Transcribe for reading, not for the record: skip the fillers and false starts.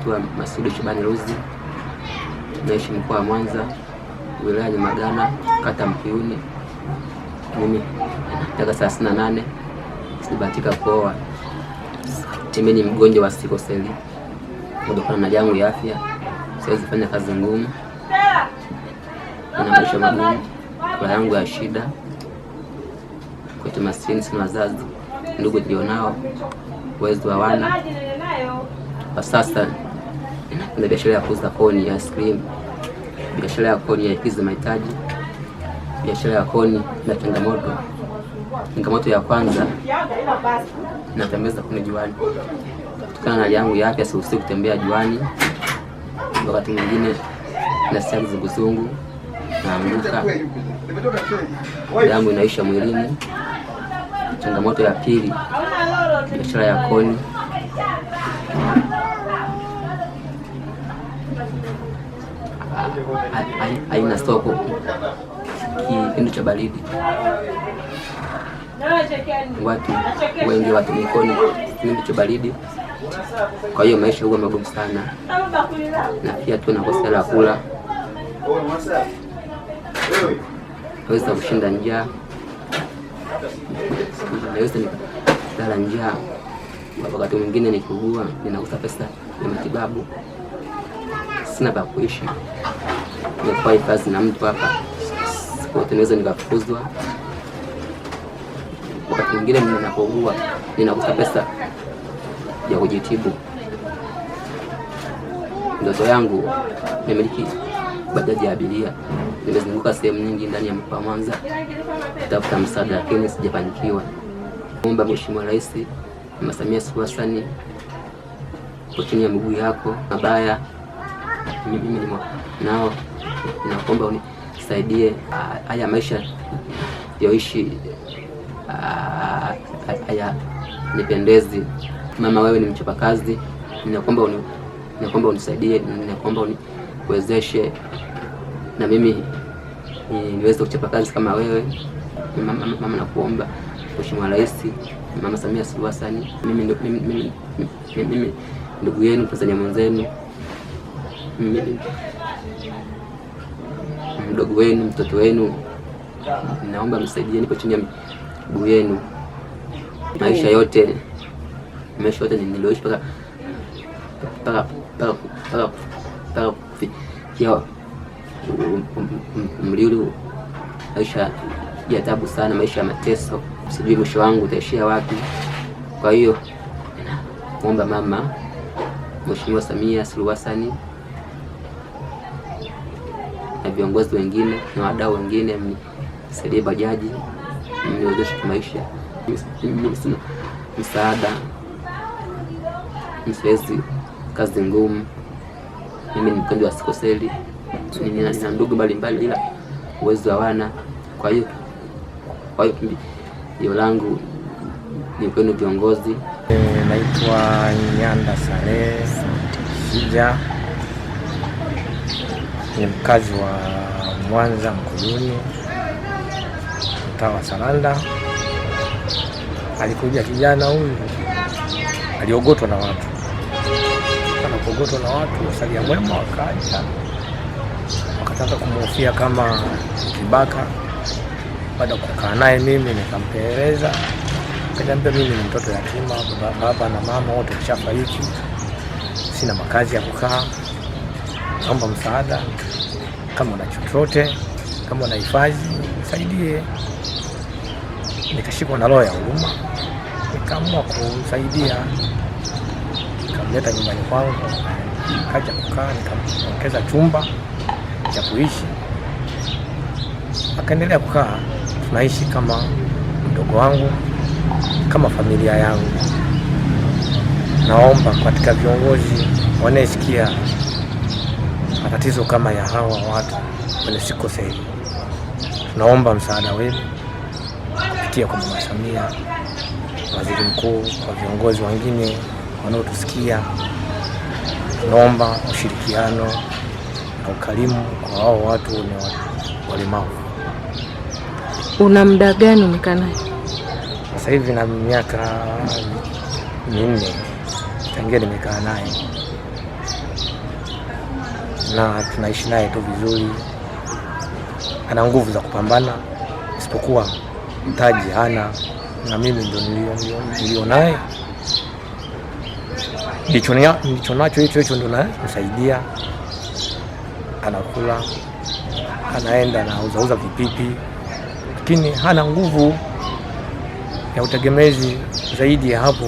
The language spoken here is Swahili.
naitwa Masudi Shabani Ruzi, naishi mkoa wa Mwanza, wilaya ya Nyamagana, kata Mpiuni. Mimi miaka 38, sibahatika kuoa. Mimi ni mgonjwa wa sickle cell. Kutokana na yangu ya afya, siwezi fanya kazi ngumu. Nina maisha magumu, kwa yangu ya shida. Kwa maskini, sina wazazi, ndugu nilionao uwezo hawana. Kwa sasa nina biashara ya kuuza koni ya ice cream, biashara ya koni ya kizi mahitaji, biashara ya koni na changamoto. Changamoto ya kwanza, natembeza kuni juani. Kutokana na hali yangu ya afya, siruhusiwi kutembea juani. Wakati mwingine nasikia kizunguzungu, naanguka, damu inaisha mwilini. Changamoto ya pili, biashara ya koni. Haina soko kipindi cha baridi. Watu wengi watumia koni kipindi cha baridi, kwa hiyo maisha huwa magumu sana, na pia tunakosa la kula. Naweza kushinda njaa, naweza nikala njaa. Wakati mwingine nikiugua, ninakosa pesa ya matibabu, sina pa kuishi. Nimekuwa kazi na mtu hapa, naweza nikafukuzwa. Wakati mwingine ninapougua, ninakosa pesa ya kujitibu. Ndoto yangu nimiliki bajaji ya abiria. Nimezunguka sehemu nyingi ndani ya mkoa wa Mwanza kutafuta msaada, lakini sijafanikiwa. Naomba Mheshimiwa Rais Mama Samia Suluhu Hassan, kwa chini ya miguu yako mabaya, mimi nao naomba unisaidie. Haya maisha yoishi haya nipendezi. Mama, wewe ni mchapakazi, ninakuomba unisaidie, ninakuomba uniwezeshe na mimi niweze kuchapa kazi kama wewe. Mama, nakuomba Mheshimiwa Rais Mama Samia Suluhu Hassan, mimi ndugu yenu, Tanzania mwenzenu, mdogo wenu, mtoto wenu, naomba msaidie, nipo chini ya miguu yenu. Maisha yote nilioishi mpaka kufikia mliulu, maisha ya tabu sana, maisha ya mateso, sijui mwisho wangu utaishia wapi. Kwa hiyo naomba mama, Mheshimiwa Samia Suluhu Hassan na viongozi wengine na wadau wengine, mnisaidie bajaji, mniwezeshe kimaisha. Mimi sina msaada, siwezi kazi ngumu. Mimi ni mgonjwa wa sickle cell, nina ndugu mbalimbali ila uwezo hawana. Kwa hiyo hiyo langu ni kwenu viongozi. Naitwa Nyanda Saleh Sija, ni mkazi wa Mwanza Mkuyuni, mtaa wa Salanda. Alikuja kijana huyu, aliogotwa na watu, wasalia mwema, wakaja wakataka kumhofia kama kibaka. Baada kukaa naye mimi nikampeleleza, akaniambia mimi ni mtoto yatima, baba na mama wote washafariki, sina makazi ya kukaa, naomba msaada, kama una chochote, kama una hifadhi nisaidie. Nikashikwa na roho ya huruma, nikaamua kumsaidia, nikamleta nyumbani kwangu, kaja kukaa, nikamwongeza chumba cha kuishi, akaendelea kukaa. Tunaishi kama mdogo wangu, kama familia yangu. Naomba katika viongozi wanaesikia matatizo kama ya hawa watu wenye sickle cell, tunaomba msaada wenu kupitia kwa Mama Samia, Waziri Mkuu, kwa viongozi wengine wanaotusikia. Tunaomba ushirikiano na ukarimu kwa hao watu wenye walemavu. Una muda gani umekaa naye? Sasa hivi na miaka 4 tangia nimekaa naye. na tunaishi naye tu vizuri. Ana nguvu za kupambana, isipokuwa mtaji hana, na mimi ndio nilio naye. Nilicho nacho hicho ndio namsaidia. Anakula, anaenda na uzauza vipipi, lakini hana nguvu ya utegemezi zaidi ya hapo.